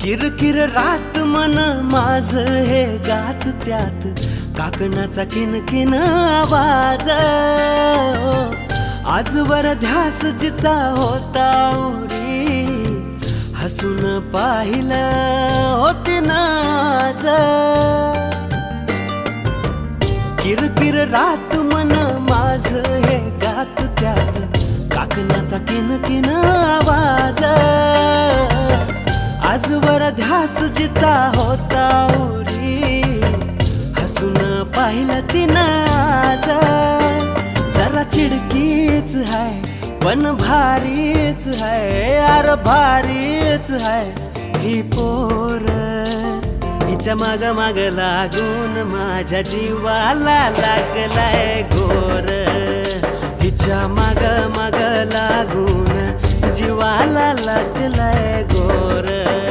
किरकिर रात मन माझ हे गात त्यात काकणाचा किनकिन आवाज आजवर ध्यास जिचा होता उरी हसून पाहिलं होती नाज किरकिर रात मन माझ हे गात त्यात काकणाचा किनकिन आवाज आजवर ध्यास जिचा होता उरी हसून पाहिलं तिनाज जरा चिडकीच है पण भारीच है यार भारीच है ही पोर हिच्या माग माग लागून माझ्या जीवाला लागलाय घोर हिच्या माग माग लागून जीवाला लागलाय घोर